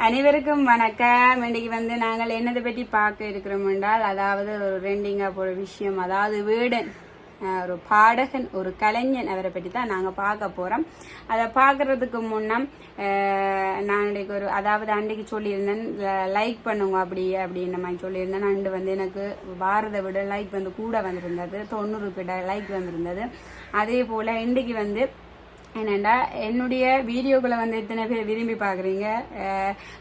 அனைவருக்கும் வணக்கம். இன்னைக்கு வந்து நாங்கள் என்னதை பற்றி பார்க்க இருக்கிறோம் என்றால், அதாவது ஒரு ரெண்டிங்கா போற விஷயம், அதாவது வேடன், ஒரு பாடகன், ஒரு கலைஞன், அவரை பற்றி தான் நாங்கள் பார்க்க போறோம். அதை பார்க்கறதுக்கு முன்னம் நான் இன்றைக்கு அன்றைக்கு சொல்லியிருந்தேன், லைக் பண்ணுங்க அப்படின்னு மாதிரி சொல்லியிருந்தேன். அண்டு வந்து எனக்கு வாரதை விட லைக் வந்து கூட வந்திருந்தது, 90 கிட்ட லைக் வந்திருந்தது. அதே போல் இன்றைக்கு வந்து என்னென்னா, என்னுடைய வீடியோக்களை வந்து எத்தனை பேர் விரும்பி பார்க்குறீங்க,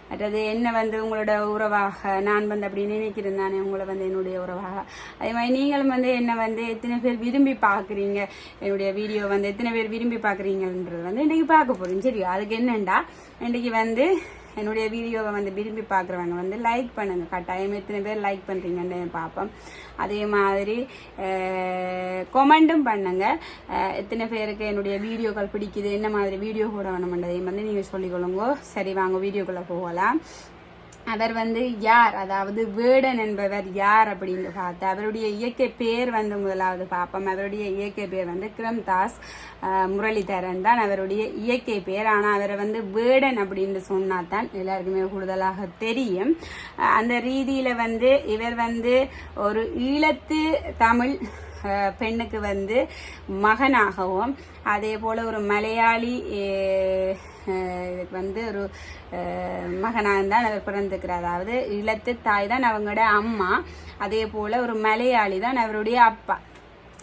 மற்றது என்ன வந்து உங்களோட உறவாக நான் வந்து அப்படி நினைக்கிறேன் தானே உங்களை வந்து என்னுடைய உறவாக. அதே மாதிரி நீங்களும் வந்து என்ன வந்து எத்தனை பேர் விரும்பி பார்க்குறீங்க, என்னுடைய வீடியோ வந்து எத்தனை பேர் விரும்பி பார்க்குறீங்கன்றது வந்து இன்றைக்கி பார்க்க போகிறோம். சரியா? அதுக்கு என்னென்னா, இன்றைக்கி வந்து என்னுடைய வீடியோவை வந்து விரும்பி பார்க்குறவங்க வந்து லைக் பண்ணுங்க, கட்டாயம் எத்தனை பேர் லைக் பண்ணுறீங்கன்னு பார்ப்போம். அதே மாதிரி கொமெண்ட்டும் பண்ணுங்க, எத்தனை பேருக்கு என்னுடைய வீடியோக்கள் பிடிக்குது, என்ன மாதிரி வீடியோ கூட வேணுமென்றதையும் வந்து நீங்கள் சொல்லிக்கொள்ளுங்க. சரி, வாங்க வீடியோக்குள்ளே போகலாம். அவர் வந்து யார், அதாவது வேடன் என்பவர் யார் அப்படின்னு பார்த்து அவருடைய இயற்கை பேர் வந்து முதலாவது பார்ப்போம். அவருடைய இயற்கை பேர் வந்து கிரம்தாஸ் முரளிதரன் தான் அவருடைய இயற்கை பேர். ஆனால் அவரை வந்து வேடன் அப்படின்னு சொன்னா தான் எல்லாருக்குமே கூடுதலாக தெரியும். அந்த ரீதியில வந்து இவர் வந்து ஒரு ஈழத்து தமிழ் பெண்ணுக்கு வந்து மகனாகவும், அதே போல ஒரு மலையாளி வந்து ஒரு மகனாக தான் அவர் பிறந்திருக்கிறார். அதாவது ஈழத்து தாய் தான் அவங்களோட அம்மா, அதே போல ஒரு மலையாளி தான் அவருடைய அப்பா.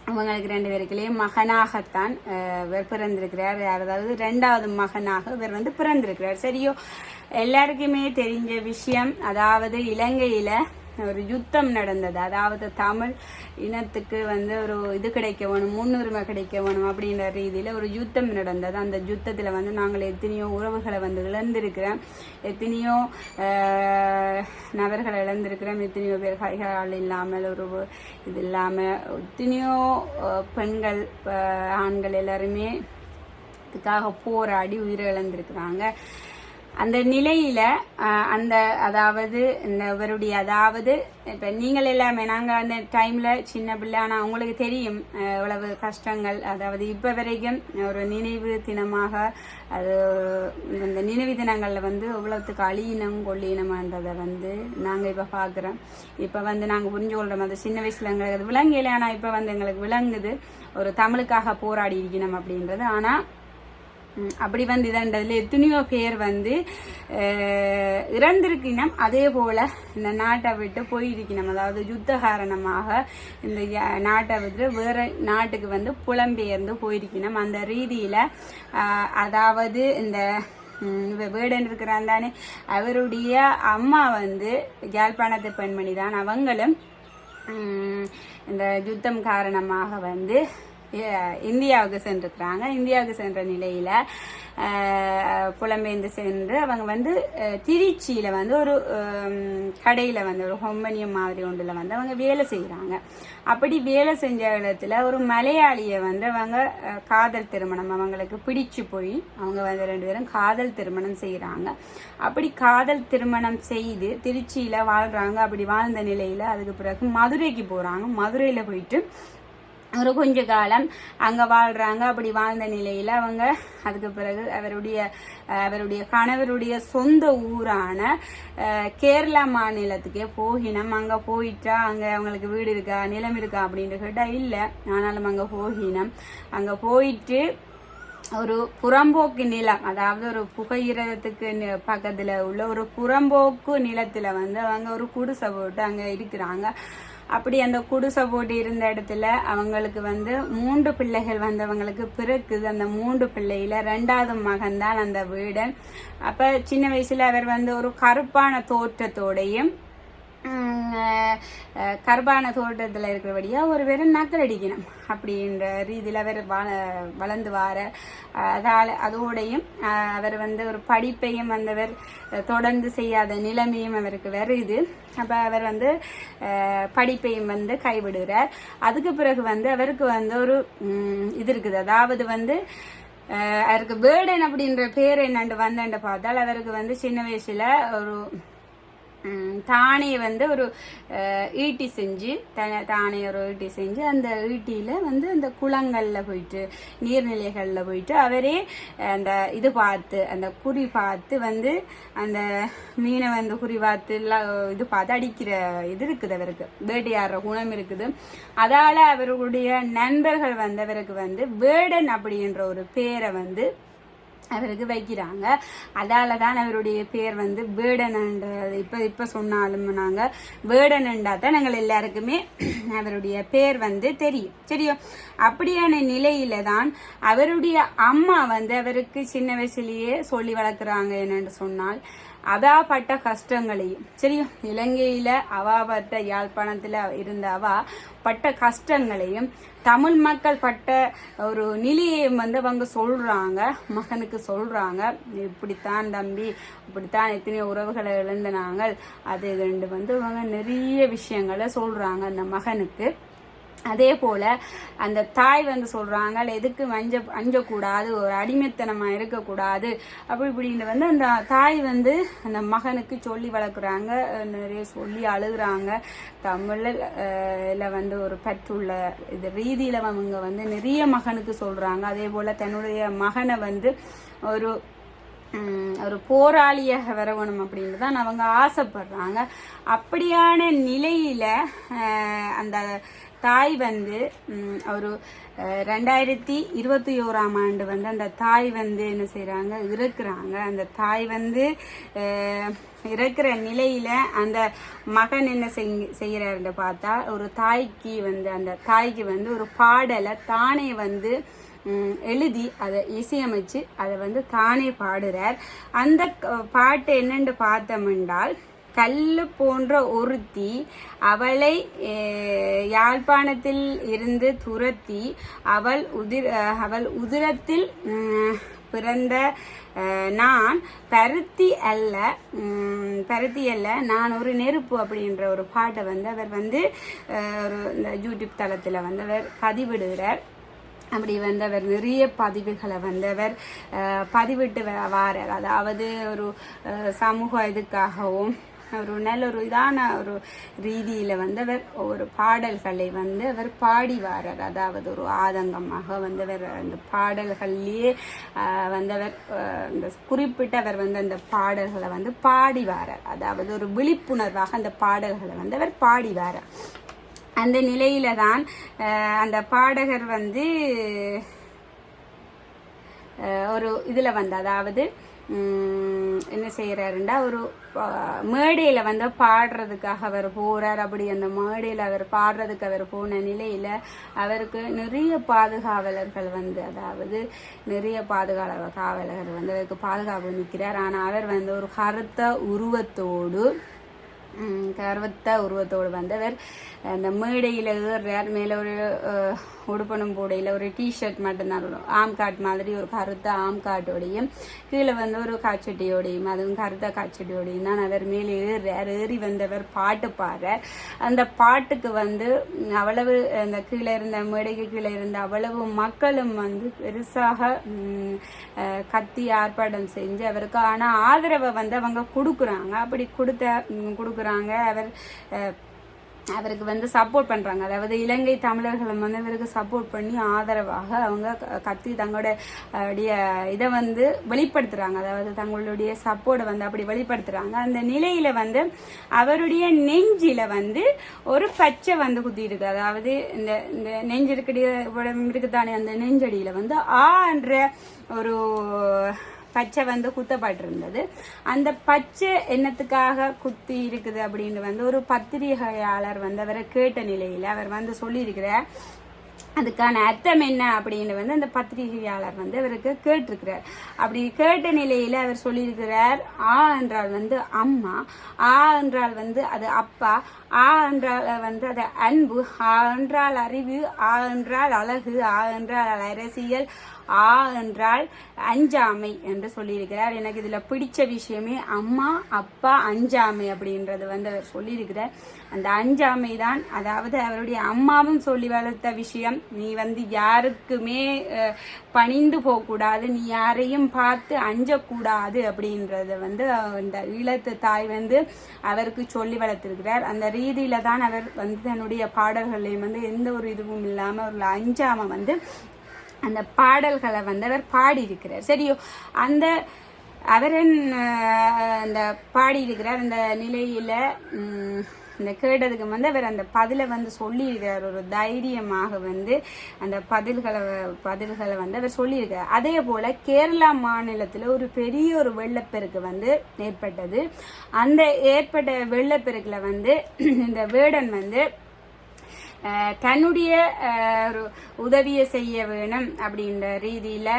அவங்களுக்கு 2 பேருக்குள்ளேயும் மகனாகத்தான் இவர் பிறந்திருக்கிறார். அதாவது 2வது மகனாக இவர் வந்து பிறந்திருக்கிறார். சரியோ? எல்லாருக்குமே தெரிஞ்ச விஷயம், அதாவது இலங்கையில ஒரு யுத்தம் நடந்தது. அதாவது தமிழ் இனத்துக்கு வந்து ஒரு இது கிடைக்க வேணும், முன்னுரிமை கிடைக்க வேணும் அப்படின்ற ரீதியில் ஒரு யுத்தம் நடந்தது. அந்த யுத்தத்தில் வந்து நாங்கள் எத்தனையோ உறவுகளை வந்து இழந்திருக்கிறோம், எத்தனையோ நபர்களை இழந்திருக்கிறோம், எத்தனையோ பேர் கைகால் இல்லாமல் ஒரு இது இல்லாமல் எத்தனையோ பெண்கள் ஆண்கள் எல்லாருமே இதுக்காக போராடி உயிரை இழந்திருக்கிறாங்க. அந்த நிலையில அதாவது இவருடைய, அதாவது இப்ப நீங்கள் எல்லாமே நாங்கள் அந்த டைம்ல சின்ன பிள்ளை, ஆனால் உங்களுக்கு தெரியும் எவ்வளவு கஷ்டங்கள். அதாவது இப்ப வரைக்கும் ஒரு நினைவு தினமாக அது இந்த நினைவு தினங்கள்ல வந்து எவ்வளவுக்கு அழியினம் கொள்ளினம்ன்றதை வந்து நாங்கள் இப்ப பாக்குறோம். இப்ப வந்து நாங்கள் புரிஞ்சு கொள்றோம். அது சின்ன வயசுல எங்களுக்கு விளங்கல, ஆனா இப்ப வந்து எங்களுக்கு விளங்குது ஒரு தமிழுக்காக போராடி இருக்கணும் அப்படின்றது. ஆனா அப்படி வந்து இதன்றதுல எத்தனையோ பேர் வந்து இறந்திருக்கணும். அதே போல இந்த நாட்டை விட்டு போயிருக்கணும். அதாவது யுத்த காரணமாக இந்த நாட்டை விட்டு வேற நாட்டுக்கு வந்து புலம்பெயர்ந்து போயிருக்கணும். அந்த ரீதியில அதாவது இந்த வேடன் இருக்கிறான் தானே, அவருடைய அம்மா வந்து யாழ்ப்பாணத்து பெண்மணி தான். அவங்களும் இந்த யுத்தம் காரணமாக வந்து இந்தியாவுக்கு சென்றிருக்கிறாங்க. இந்தியாவுக்கு சென்ற நிலையில புலம்பெயர்ந்து சென்று அவங்க வந்து திருச்சியில வந்து ஒரு கடையில வந்து ஒரு ஹொம்பனியம் மாதிரி ஒன்றுல வந்து அவங்க வேலை செய்யறாங்க. அப்படி வேலை செஞ்ச இடத்துல ஒரு மலையாளிய வந்து அவங்க காதல் திருமணம் அவங்களுக்கு பிடிச்சு போய் அவங்க வந்து 2 பேரும் காதல் திருமணம் செய்யறாங்க. அப்படி காதல் திருமணம் செய்து திருச்சியில வாழ்றாங்க. அப்படி வாழ்ந்த நிலையில அதுக்கு பிறகு மதுரைக்கு போறாங்க. மதுரையில போயிட்டு ஒரு கொஞ்ச காலம் அங்க வாழ்றாங்க. அப்படி வாழ்ந்த நிலையில அவங்க அதுக்கு பிறகு அவருடைய கணவருடைய சொந்த ஊரான கேரளா மாநிலத்துக்கே போகினம். அங்க போயிட்டா அங்க அவங்களுக்கு வீடு இருக்கா, நிலம் இருக்கா அப்படின்னு கேட்டா இல்ல, ஆனாலும் அங்க போகினம். அங்க போயிட்டு ஒரு புறம்போக்கு நிலம், அதாவது ஒரு புகையிரதத்துக்கு பக்கத்துல உள்ள ஒரு புறம்போக்கு நிலத்துல வந்து அவங்க ஒரு குடிசை போட்டு அங்க இருக்கிறாங்க. அப்படி அந்த குடிசை போட்டு இருந்த இடத்துல அவங்களுக்கு வந்து 3 பிள்ளைகள் வந்து அவங்களுக்கு பிறக்குது. அந்த 3 பிள்ளையில 2வது மகன் தான் அந்த வேடன். அப்ப சின்ன வயசுல அவர் வந்து ஒரு கருப்பான தோற்றத்தோடையும் கருப்பான தோட்டத்தில் இருக்கிறபடியா ஒரு பேரும் நக்கல் அடிக்கணும் அப்படின்ற ரீதியில் அவர் வளர்ந்து வார அதோடையும் அவர் வந்து ஒரு படிப்பையும் வந்தவர் தொடர்ந்து செய்யாத நிலைமையும் அவருக்கு வருது. அப்போ அவர் வந்து படிப்பையும் வந்து கைவிடுகிறார். அதுக்கு பிறகு வந்து அவருக்கு வந்து ஒரு இது இருக்குது. அதாவது வந்து அவருக்கு வேடன் அப்படின்ற பேர் என்னண்டு வந்தேன்னு பார்த்தால் அவருக்கு வந்து சின்ன வயசுல ஒரு தானே வந்து ஒரு ஈட்டி செஞ்சு தானே ஒரு ஈட்டி செஞ்சு அந்த ஈட்டியில வந்து அந்த குளங்கள்ல போயிட்டு நீர்நிலைகள்ல போயிட்டு அவரே அந்த இது பார்த்து அந்த குறி பார்த்து வந்து அந்த மீனை வந்து குறி பார்த்து இது பார்த்து அடிக்கிற இது இருக்குது, அவருக்கு வேட்டையாடுற குணம் இருக்குது. அதால அவருடைய நண்பர்கள் வந்து அவருக்கு வந்து வேடன் அப்படின்ற ஒரு பேரை வந்து அவருக்கு வைக்கிறாங்க. அதால தான் அவருடைய பேர் வந்து வேடன்ன்றது. இப்ப சொன்னாலும் நாங்க வேடன்ன்றா தான் நாங்கள் எல்லாருக்குமே அவருடைய பேர் வந்து தெரியும். அப்படியான நிலையில தான் அவருடைய அம்மா வந்து அவருக்கு சின்ன வயசுலயே சொல்லி வளர்க்குறாங்க. என்னன்னு சொன்னால் அவாப்பட்ட கஷ்டங்களையும் சரியும், இலங்கையில அவாப்பட்ட யாழ்ப்பாணத்துல இருந்த அவா பட்ட கஷ்டங்களையும் தமிழ் மக்கள் பட்ட ஒரு நிலையையும் வந்து அவங்க சொல்றாங்க, மகனுக்கு சொல்றாங்க. இப்படித்தான் தம்பி, இப்படித்தான் எத்தனையோ உறவுகளை இழந்தனாங்க, அது ரெண்டு வந்து அவங்க நிறைய விஷயங்களை சொல்றாங்க அந்த மகனுக்கு. அதே போல அந்த தாய் வந்து சொல்றாங்க எதுக்கு அஞ்சக்கூடாது, ஒரு அடிமைத்தனமா இருக்கக்கூடாது அப்படி இப்படின்னு வந்து அந்த தாய் வந்து அந்த மகனுக்கு சொல்லி வளர்க்குறாங்க, நிறைய சொல்லி அழுகுறாங்க. தமிழ்ல வந்து ஒரு பற்றுள்ள இது ரீதியில அவங்க வந்து நிறைய மகனுக்கு சொல்றாங்க. அதே போல தன்னுடைய மகனை வந்து ஒரு போராளியாக வரணும் அப்படின்னு தான் அவங்க ஆசைப்படுறாங்க. அப்படியான நிலையில அந்த தாய் வந்து ஒரு 2021 வந்து அந்த தாய் வந்து என்ன செய்யறாங்க, இறக்குறாங்க. அந்த தாய் வந்து இறக்குற நிலையில அந்த மகன் என்ன செய்யறாருன்னு பார்த்தா ஒரு தாய்க்கு வந்து அந்த தாய்க்கு வந்து ஒரு பாடலை தானே வந்து எழுதி அதை இசையமைச்சு அதை வந்து தானே பாடுறார். அந்த பாட்டு என்னன்னு பார்த்தோம்னால் கல்லு போன்ற ஒருத்தி அவளை யாழ்ப்பாணத்தில் இருந்து துரத்தி அவள் உதிரத்தில் பிறந்த நான் பருத்தி அல்ல நான் ஒரு நெருப்பு அப்படின்ற ஒரு பாட்டை வந்து அவர் வந்து ஒரு இந்த யூடியூப் தளத்தில் வந்து அவர் பதிவிடுகிறார். அப்படி வந்து அவர் நிறைய பதிவுகளை வந்து அவர் பதிவிட்டு வாரார். அதாவது ஒரு சமூக இதுக்காகவும் ஒரு நல்ல ஒரு இதான ஒரு ரீதியில வந்து அவர் ஒரு பாடல்களை வந்து அவர் பாடி வாரார். அதாவது ஒரு ஆதங்கமாக வந்து அவர் அந்த பாடல்கள்லயே வந்து அவர் இந்த குறிப்பிட்ட அவர் வந்து அந்த பாடல்களை வந்து பாடி வாரார். அதாவது ஒரு விழிப்புணர்வாக அந்த பாடல்களை வந்து அவர் பாடி வாரார். அந்த நிலையில தான் அந்த பாடகர் வந்து ஒரு இதுல வந்து அதாவது என்ன செய்யறாருண்டா ஒரு மேடையில வந்து பாடுறதுக்காக அவர் போறார். அப்படி அந்த மேடையில அவர் பாடுறதுக்கு அவர் போன நிலையில அவருக்கு நிறைய பாதுகாவலர்கள் வந்து அதாவது நிறைய காவலர்கள் வந்து அவருக்கு பாதுகாப்பு நிற்கிறார். ஆனா அவர் வந்து ஒரு கருத்த உருவத்தோடு வந்து அவர் அந்த மேடையில் ஏறுறார். மேலே ஒரு உடுப்பனும் போடையில் ஒரு டிஷர்ட் மட்டும்தான் ஆம் காட் மாதிரி ஒரு கருத்த ஆம் காட்டோடையும் கீழே வந்து ஒரு காய்ச்சட்டியோடையும் அதுவும் கருத்த காய்ச்சட்டியோடையும் தான் அவர் மேலே ஏறுறார். ஏறி வந்தவர் பாட்டு பாடுறார். அந்த பாட்டுக்கு வந்து அவ்வளவு அந்த கீழே இருந்த மேடைக்கு கீழே இருந்த அவ்வளவு மக்களும் வந்து பெருசாக கத்தி ஆர்ப்பாட்டம் செஞ்சு அவருக்கு ஆனால் ஆதரவை வந்து அவங்க கொடுக்குறாங்க. அப்படி கொடுக்குறாங்க. அவருக்கு வந்து சப்போர்ட் பண்றாங்க. அதாவது இலங்கை தமிழர்களும் வந்து இவருக்கு சப்போர்ட் பண்ணி ஆதரவாக அவங்க கத்தி தங்களுடைய இதை வந்து வெளிப்படுத்துறாங்க. அதாவது தங்களுடைய சப்போர்ட்டை வந்து அப்படி வெளிப்படுத்துறாங்க. அந்த நிலையில வந்து அவருடைய நெஞ்சில வந்து ஒரு பச்சை வந்து குத்தி இருக்கு. அதாவது இந்த நெஞ்சு இருக்குதானே அந்த நெஞ்சடியில வந்து என்ற ஒரு பச்சை வந்து குத்தப்பட்டிருந்தது. அந்த பச்சை என்னத்துக்காக குத்தி இருக்குது அப்படின்னு வந்து ஒரு பத்திரிகையாளர் வந்து அவரை கேட்ட நிலையில அவர் வந்து சொல்லியிருக்கிறார். அதுக்கான அர்த்தம் என்ன அப்படின்னு வந்து அந்த பத்திரிகையாளர் வந்து அவருக்கு கேட்டிருக்கிறார். அப்படி கேட்ட நிலையில அவர் சொல்லியிருக்கிறார், ஆ என்றால் வந்து அம்மா, ஆ என்றால் வந்து அது அப்பா, ஆ என்றால் வந்து அது அன்பு, ஆ என்றால் அறிவு, ஆ என்றால் அழகு, ஆ என்றால் அரசியல், ஆ என்றால் அஞ்சாமை என்று சொல்லியிருக்கிறார். எனக்கு இதுல பிடிச்ச விஷயமே அம்மா அப்பா அஞ்சாமை அப்படின்றது வந்து அவர் சொல்லியிருக்கிறார். அந்த அஞ்சாமை தான் அதாவது அவருடைய அம்மாவும் சொல்லி வளர்த்த விஷயம், நீ வந்து யாருக்குமே பணிந்து போகக்கூடாது, நீ யாரையும் பார்த்து அஞ்சக்கூடாது அப்படின்றத வந்து இந்த ஈழத்து தாய் வந்து அவருக்கு சொல்லி வளர்த்திருக்கிறார். அந்த ரீதியில தான் அவர் வந்து தன்னுடைய பாடல்களையும் வந்து எந்த ஒரு இதுவும் இல்லாம ஒரு அஞ்சாம வந்து அந்த பாடல்களை வந்து அவர் பாடியிருக்கிறார். சரியோ, அந்த அவரின் அந்த பாடியிருக்கிறார். அந்த நிலையில இந்த கேட்டதுக்கு வந்து அவர் அந்த பதிலை வந்து சொல்லியிருக்கிறார். ஒரு தைரியமாக வந்து அந்த பதில்களை வந்து அவர் சொல்லியிருக்கிறார். அதே போல கேரளா மாநிலத்தில் ஒரு பெரிய ஒரு வெள்ளப்பெருக்கு வந்து ஏற்பட்டது. அந்த ஏற்பட்ட வெள்ளப்பெருக்கில் வந்து இந்த வேடன் வந்து தன்னுடைய ஒரு உதவியை செய்ய வேணும் அப்படின்ற ரீதியில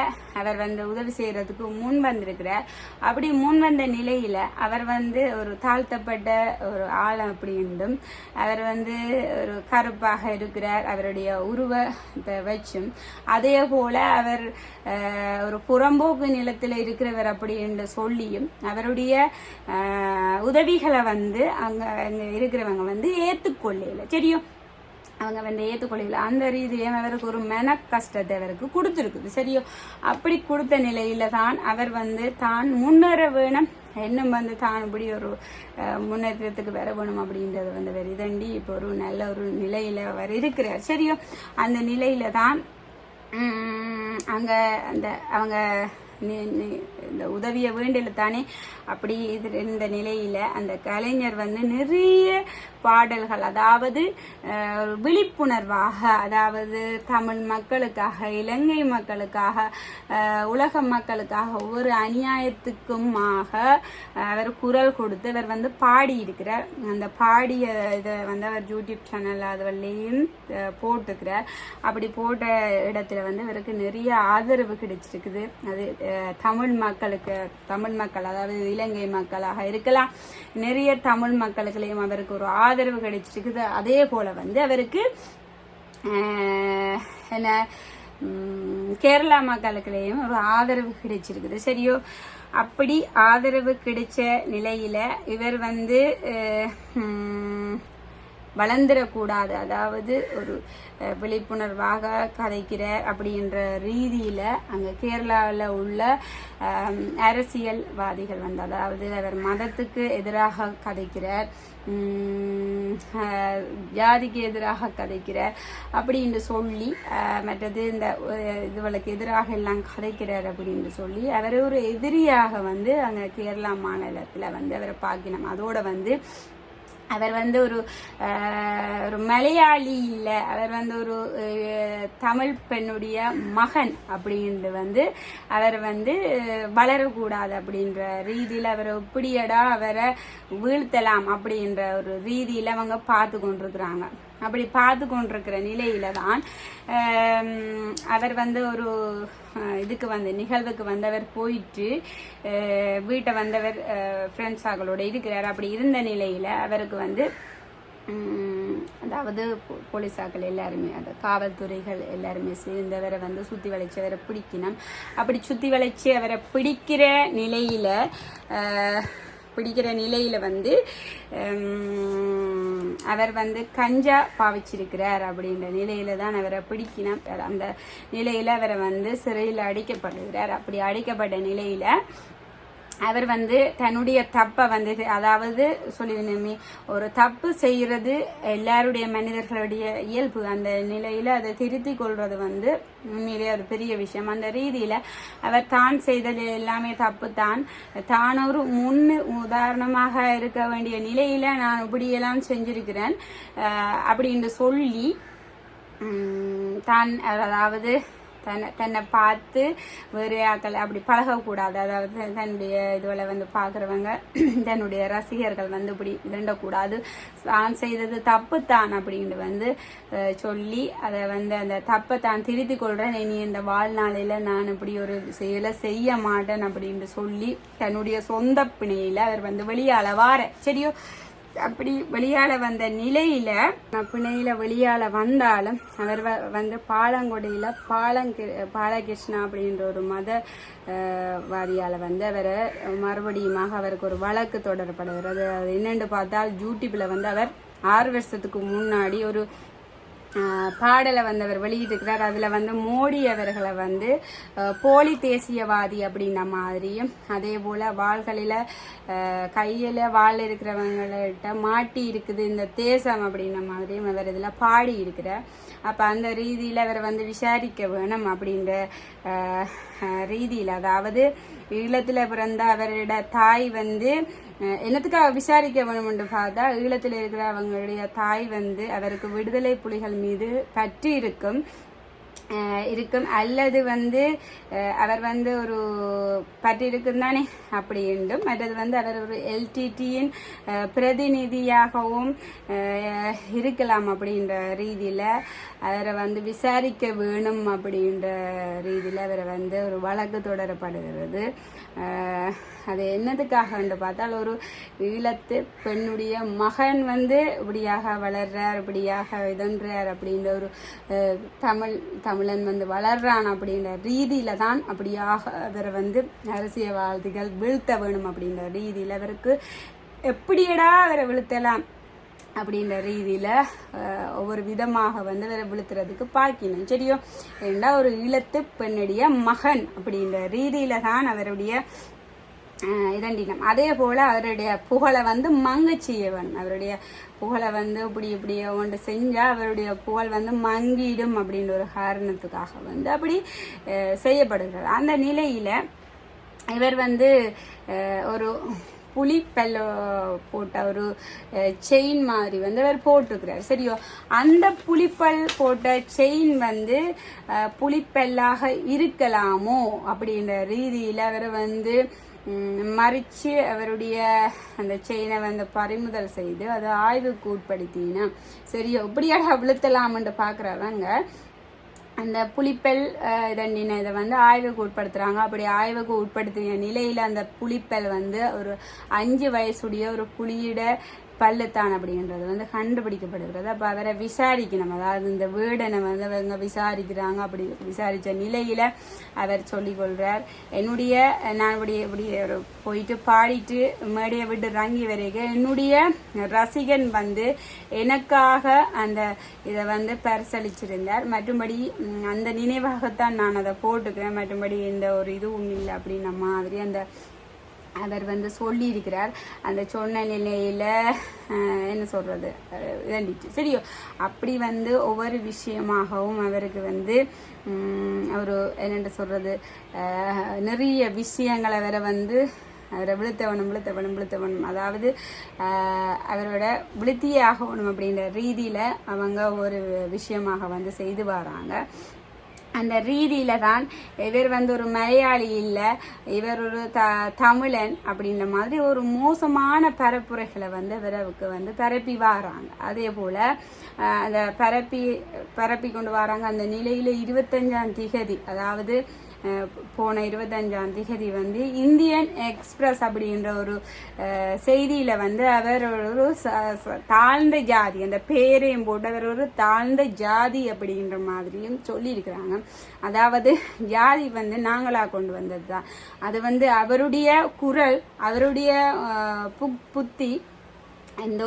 அவர் வந்து உதவி செய்யறதுக்கு முன் வந்திருக்கிறார். அப்படி முன் வந்த நிலையில அவர் வந்து ஒரு தாழ்த்தப்பட்ட ஒரு ஆள் அப்படின்றும் அவர் வந்து ஒரு கருப்பாக இருக்கிறார் அவருடைய உருவத்தை வச்சும், அதே போல அவர் ஒரு புறம்போக்கு நிலத்தில் இருக்கிறவர் அப்படி என்று சொல்லியும் அவருடைய உதவிகளை வந்து அங்க இருக்கிறவங்க வந்து ஏற்றுக்கொள்ளல. சரியும், அவங்க வந்து ஏற்றுக்கொள்ள அந்த ரீதியிலும் அவருக்கு ஒரு மன கஷ்டத்தை அவருக்கு கொடுத்துருக்குது. சரியோ, அப்படி கொடுத்த நிலையில தான் அவர் வந்து தான் முன்னேற வேணும், இன்னும் வந்து தான் இப்படி ஒரு முன்னேற்றத்துக்கு வர வேணும் அப்படின்றத வந்து அவர் இதண்டி இப்போ ஒரு நல்ல ஒரு நிலையில அவர் இருக்கிறார். சரியோ, அந்த நிலையில தான் அங்க அந்த அவங்க இந்த உதவிய வேண்டல தானே. அப்படி இந்த நிலையில அந்த கலைஞர் வந்து நிறைய பாடல்கள், அதாவது ஒரு விழிப்புணர்வாக, அதாவது தமிழ் மக்களுக்காக, இலங்கை மக்களுக்காக, உலக மக்களுக்காக, ஒவ்வொரு அநியாயத்துக்குமாக அவர் குரல் கொடுத்து அவர் வந்து பாடியிருக்கிறார். அந்த பாடிய இதை வந்து அவர் யூடியூப் சேனல் அதுவரையும் போட்டுக்கிறார். அப்படி போட்ட இடத்துல வந்து அவருக்கு நிறைய ஆதரவு கிடைச்சிருக்குது. அது தமிழ் மக்கள் அதாவது இலங்கை மக்களாக இருக்கலாம், நிறைய தமிழ் மக்களுக்குள்ளேயும் அவருக்கு ஒரு ஆதரவு கிடைச்சிருக்குது. அதே போல வந்து அவருக்கு என்ன கேரளா மக்களுக்குள்ளேயும் ஒரு ஆதரவு கிடைச்சிருக்குது. சரியோ, அப்படி ஆதரவு கிடைச்ச நிலையில இவர் வந்து வளர்ந்துடக்கூடாது, அதாவது ஒரு விழிப்புணர்வாக கதைக்கிறார் அப்படின்ற ரீதியில அங்க கேரளாவில் உள்ள அரசியல்வாதிகள் வந்து, அதாவது அவர் மதத்துக்கு எதிராக கதைக்கிறார், ஜாதிக்கு எதிராக கதைக்கிறார் அப்படின்னு சொல்லி, மற்றது இந்த இதுகளுக்கு எதிராக எல்லாம் கதைக்கிறார் அப்படின்னு சொல்லி அவர் ஒரு எதிரியாக வந்து அங்க கேரளா மாநிலத்துல வந்து அவரை பார்க்கணும். அதோட வந்து அவர் வந்து ஒரு மலையாளி இல்லை, அவர் வந்து ஒரு தமிழ் பெண்ணுடைய மகன் அப்படின்ட்டு வந்து அவர் வந்து வளரக்கூடாது அப்படின்ற ரீதியில் அவரை எப்படியடா அவரை வீழ்த்தலாம் அப்படின்ற ஒரு ரீதியில் அவங்க பார்த்து கொண்டிருக்கிறாங்க. அப்படி பார்த்து கொண்டிருக்கிற நிலையில தான் அவர் வந்து ஒரு இதுக்கு வந்து நிகழ்வுக்கு வந்து அவர் போயிட்டு வீட்டை வந்து அவர் ஃப்ரெண்ட்ஸாகளோட இருக்கிறார். அப்படி இருந்த நிலையில அவருக்கு வந்து அதாவது போலீஸாக்கள் எல்லாருமே, அந்த காவல்துறைகள் எல்லாருமே சேர்ந்து அவரை வந்து சுற்றி வளைச்சு அவரை பிடிக்கணும். அப்படி சுற்றி வளைச்சு அவரை பிடிக்கிற நிலையில வந்து அவர் வந்து கஞ்சா பாவிச்சிருக்கிறார் அப்படின்ற நிலையில தான் அவரை பிடிக்கணும். அந்த நிலையில அவரை வந்து சிறையில் அடைக்கப்படுகிறார். அப்படி அடைக்கப்பட்ட நிலையில அவர் வந்து தன்னுடைய தப்பை வந்து, அதாவது சொல்லிருந்தோமே, ஒரு தப்பு செய்யறது எல்லாருடைய மனிதர்களுடைய இயல்பு. அந்த நிலையில அதை திருத்தி கொள்றது வந்து உண்மையிலேயே ஒரு பெரிய விஷயம். அந்த ரீதியில அவர் தான் செய்தது எல்லாமே தப்பு தான் ஒரு உதாரணமாக இருக்க வேண்டிய நிலையில நான் இப்படியெல்லாம் செஞ்சிருக்கிறேன் அப்படின்னு சொல்லி தான், அதாவது தன்னை பார்த்து வேறு ஆக்கள் அப்படி பழகக்கூடாது, அதாவது தன்னுடைய இதுவரை வந்து பார்க்குறவங்க தன்னுடைய ரசிகர்கள் வந்து இப்படி விதண்டக்கூடாது, தான் செய்தது தப்பு தான் அப்படின்னு வந்து சொல்லி அதை வந்து அந்த தப்பை தான் திருத்தி கொள்கிறேன், இனி இந்த வாழ்நாளையில் நான் இப்படி ஒரு செயலை செய்ய மாட்டேன் அப்படின்னு சொல்லி தன்னுடைய சொந்த பிணையில் அவர் வந்து வெளியால வார சரியோ. அப்படி வெளியால வந்த நிலையில பிணையில வெளியால வந்தாலும் அவர் வந்து பாலங்குடியில பாலகிருஷ்ணா அப்படின்ற ஒரு மதவாதியால வந்து அவரை மறுபடியுமாக அவருக்கு ஒரு வழக்கு தொடரப்படுகிறது. அது என்னென்று பார்த்தால் யூடியூப்ல வந்து அவர் 6 வருஷத்துக்கு முன்னாடி ஒரு பாடலை வந்து அவர் வெளியிட்டிருக்கிறார். அதில் வந்து மோடி அவர்களை வந்து போலி தேசியவாதி அப்படின்ற மாதிரியும், அதே போல் வாள்களில் கையில் வாள் இருக்கிறவங்கள்ட்ட மாட்டி இருக்குது இந்த தேசம் அப்படின்ற மாதிரியும் அவர் இதில் பாடி இருக்கிறார். அப்போ அந்த ரீதியில் அவர் வந்து விசாரிக்க வேணும் அப்படின்ற ரீதியில், அதாவது ஈழத்தில் பிறந்த அவரோட தாய் வந்து என்னத்துக்காக விசாரிக்க வேணும்னு பார்த்தா, ஈழத்தில் இருக்கிற அவங்களுடைய தாய் வந்து அவருக்கு விடுதலை புலிகள் மீது பற்றி இருக்கும் அல்லது வந்து அவர் வந்து ஒரு பற்றி இருக்கும் தானே அப்படி என்றும், மற்றது வந்து அவர் ஒரு எல்டிடியின் பிரதிநிதியாகவும் இருக்கலாம் அப்படின்ற ரீதியில் அவரை வந்து விசாரிக்க வேணும் அப்படின்ற ரீதியில் அவரை வந்து ஒரு வழக்கு தொடரப்படுகிறது. அது என்னதுக்காக பார்த்தால், ஒரு ஈழத்து பெண்ணுடைய மகன் வந்து இப்படியாக வளர்றார், இப்படியாக இதன்றார் அப்படின்ற ஒரு தமிழன் வந்து வளர்றான் அப்படின்ற ரீதியில தான் அப்படியாக அவரை வந்து அரசியல்வாதிகள் வீழ்த்த வேணும் அப்படின்ற ரீதியில் அவருக்கு எப்படியடா அவரை வீழ்த்தலாம் அப்படின்ற ரீதியில் ஒவ்வொரு விதமாக வந்து அவரை வீழ்த்துறதுக்கு பார்க்கணும். சரியோ, ஏன்னா ஒரு ஈழத்து பெண்ணுடைய மகன் அப்படின்ற ரீதியில தான் அவருடைய இதண்டினம். அதே போல் அவருடைய புகழை வந்து மங்க செய்ய வேணும். அவருடைய புகழை வந்து இப்படி ஒன்று செஞ்சால் அவருடைய புகழ் வந்து மங்கிடும் அப்படின்ற ஒரு காரணத்துக்காக வந்து அப்படி செய்யப்படுகிறது. அந்த நிலையில் இவர் வந்து ஒரு புலிப்பல்ல போட்ட ஒரு செயின் மாதிரி வந்து அவர் போட்டிருக்கிறார். சரியோ, அந்த புலிப்பல் போட்ட செயின் வந்து புலிப்பல்லாக இருக்கலாமோ அப்படின்ற ரீதியில் அவர் வந்து மறித்து அவருடைய அந்த செயினை வந்து பறிமுதல் செய்து அதை ஆய்வுக்கு உட்படுத்தினா சரியோ, இப்படியாக விழுத்தலாம்னு பார்க்குறவங்க அந்த புலிப்பல் இதண்டின இதை வந்து ஆய்வுக்கு உட்படுத்துகிறாங்க. அப்படி ஆய்வுக்கு உட்படுத்தின நிலையில் அந்த புலிப்பல் வந்து ஒரு 5 வயசுடைய ஒரு புலியிட பல்லுத்தான் அப்படின்றது வந்து கண்டுபிடிக்கப்படுகிறது. அப்போ அவரை விசாரிக்கணும், அதாவது இந்த வீடனை வந்து அவங்க விசாரிக்கிறாங்க. அப்படி விசாரித்த நிலையில் அவர் சொல்லிக்கொள்கிறார், நான் இப்படி ஒரு போயிட்டு பாடிட்டு மேடையை விட்டு இறங்கி வரைக்கும் என்னுடைய ரசிகன் வந்து எனக்காக அந்த இதை வந்து பரிசளிச்சிருந்தார். மற்றும்படி அந்த நினைவாகத்தான் நான் அதை போட்டுக்கிறேன், மற்றும்படி எந்த ஒரு இதுவும் இல்லை அப்படின்ன மாதிரி அந்த அவர் வந்து சொல்லியிருக்கிறார். அந்த சொன்ன நிலையில் என்ன சொல்கிறது இதண்டிச்சு. சரியோ, அப்படி வந்து ஒவ்வொரு விஷயமாகவும் அவருக்கு வந்து ஒரு என்னென்று சொல்கிறது நிறைய விஷயங்களை அவரை வந்து அவரை விழுத்தவனும் அதாவது அவரோட விழுத்தியே ஆகணும் அப்படின்ற ரீதியில் அவங்க ஒரு விஷயமாக வந்து செய்து வராங்க. அந்த ரீதியில தான் இவர் வந்து ஒரு மலையாளி இல்லை, இவர் ஒரு தமிழன் அப்படின்ற மாதிரி ஒரு மோசமான பரப்புரைகளை வந்து இவருக்கு வந்து பரப்பி வராங்க. அதே போல் அந்த பரப்பி கொண்டு வராங்க. அந்த நிலையில் 25ஆம் திகதி, அதாவது போன 25ஆம் திகதி வந்து இந்தியன் எக்ஸ்பிரஸ் அப்படின்ற ஒரு செய்தியில வந்து அவர் ஒரு தாழ்ந்த ஜாதி, அந்த பேரையும் போட்டு அவர் ஒரு தாழ்ந்த ஜாதி அப்படின்ற மாதிரியும் சொல்லியிருக்கிறாங்க. அதாவது ஜாதி வந்து நாங்களா கொண்டு வந்தது தான், அது வந்து அவருடைய குரல், அவருடைய புத்தி. இந்த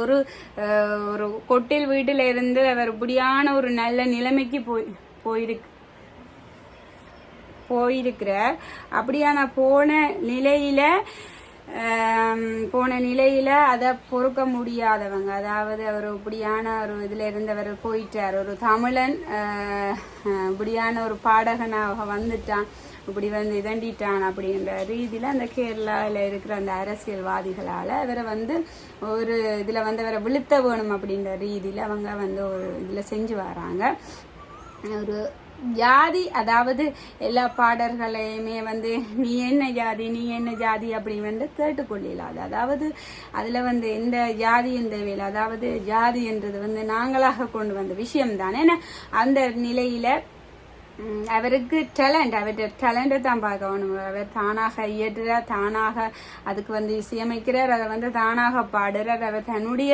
ஒரு கொட்டில் வீட்டில இருந்து அவர் இப்படியான ஒரு நல்ல நிலைமைக்கு போயிருக்கிறார். அப்படியான போன நிலையில அதை பொறுக்க முடியாதவங்க, அதாவது அவர் இப்படியான ஒரு இதுல இருந்தவர் போயிட்டார், ஒரு தமிழன் இப்படியான ஒரு பாடகனாக வந்துட்டான், இப்படி வந்து இதண்டிட்டான் அப்படின்ற ரீதியில அந்த கேரளாவில் இருக்கிற அந்த அரசியல்வாதிகளால் அவரை வந்து ஒரு இதுல வந்து அவரை வீழ்த்த வேணும் அப்படின்ற ரீதியில அவங்க வந்து ஒரு இதுல செஞ்சு வராங்க. ஒரு ஜாதி, அதாவது எல்லா பாடல்களையுமே வந்து நீ என்ன ஜாதி அப்படி வந்து கேட்டுக்கொள்ளாது. அதாவது அதுல வந்து எந்த ஜாதியும் தேவையில்லை, அதாவது ஜாதி என்றது வந்து நாங்களாக கொண்டு வந்த விஷயம் தானே. அந்த நிலையில அவருக்கு டேலண்ட், அவருடைய டேலண்டை தான் பார்க்கணும். அவர் தானாக இயற்றுறார், தானாக அதுக்கு வந்து இசையமைக்கிறார், அதை வந்து தானாக பாடுறார், அவர் தன்னுடைய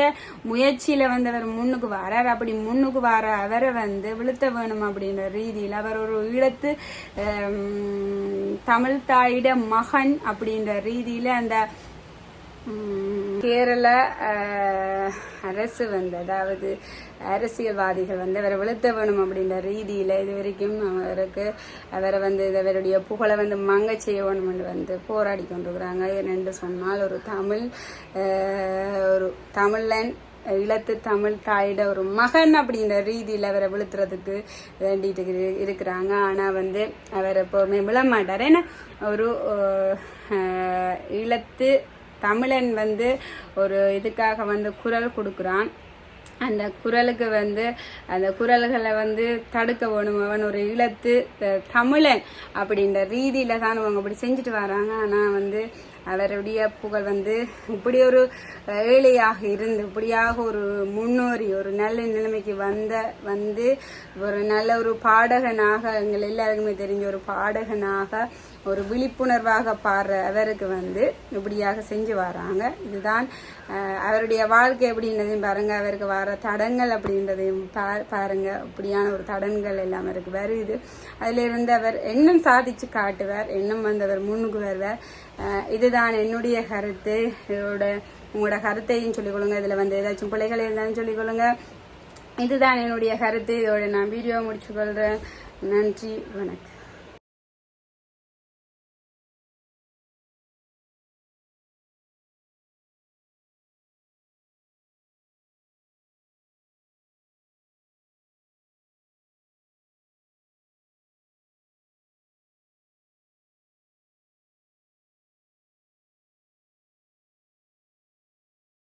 முயற்சியில வந்து அவர் முன்னுக்கு வரார். அப்படி முன்னுக்கு வர அவரை வந்து வீழ்த்த வேணும் அப்படின்ற ரீதியில் அவர் ஒரு ஈழத்து தமிழ் தாயிட மகன் அப்படின்ற ரீதியில அந்த கேரள அரசு வந்து அதாவது அரசியல்வாதிகள் வந்து அவரை வெளுத்த வேணும் அப்படின்ற ரீதியில் இது வரைக்கும் அவரை வந்து அவருடைய புகழை வந்து மங்க செய்ய வேணும் வந்து போராடி கொண்டிருக்கிறாங்க. ஏனென்று சொன்னால் ஒரு தமிழன் இழத்து தமிழ் தாயிட ஒரு மகன் அப்படின்ற ரீதியில் அவரை விழுத்துறதுக்கு வேண்டிட்டு இருக்கிறாங்க. ஆனால் வந்து அவர் எப்போவுமே விழமாட்டார். ஏன்னா ஒரு இழத்து தமிழன் வந்து ஒரு இதுக்காக வந்து குரல் கொடுக்குறான். அந்த குரலுக்கு வந்து அந்த குரல்களை வந்து தடுக்க வேணும். அவன் ஒரு இழத்து தமிழன் அப்படின்ற ரீதியில தான் அவங்க அப்படி செஞ்சுட்டு வராங்க. ஆனால் வந்து அவருடைய புகழ் வந்து இப்படி ஒரு ஏழையாக இருந்து இப்படியாக ஒரு முன்னோரி ஒரு நல்ல நிலைமைக்கு வந்து ஒரு நல்ல ஒரு பாடகனாக எங்கள் எல்லாருக்குமே தெரிஞ்ச ஒரு பாடகனாக ஒரு விழிப்புணர்வாக பாடுற அவருக்கு வந்து இப்படியாக செஞ்சு வராங்க. இதுதான் அவருடைய வாழ்க்கை எப்படின்றதையும் பாருங்க, அவருக்கு வர தடங்கள் அப்படின்றதையும் பாருங்க. இப்படியான ஒரு தடங்கள் எல்லாம் அவருக்கு வருது. அதுல இருந்து அவர் இன்னும் சாதிச்சு காட்டுவார், இன்னும் வந்து அவர் முன்னுக்கு வருவார். இதுதான் என்னுடைய கருத்து. உங்களோட கருத்தையும் சொல்லிக்கொள்ளுங்க. இதுல வந்து ஏதாச்சும் பிள்ளைகள் இருந்தாலும் சொல்லிக்கொள்ளுங்க. இதுதான் என்னுடைய கருத்து. இதோட நான் வீடியோ முடிச்சுக்கொள்றேன். நன்றி, வணக்கம்.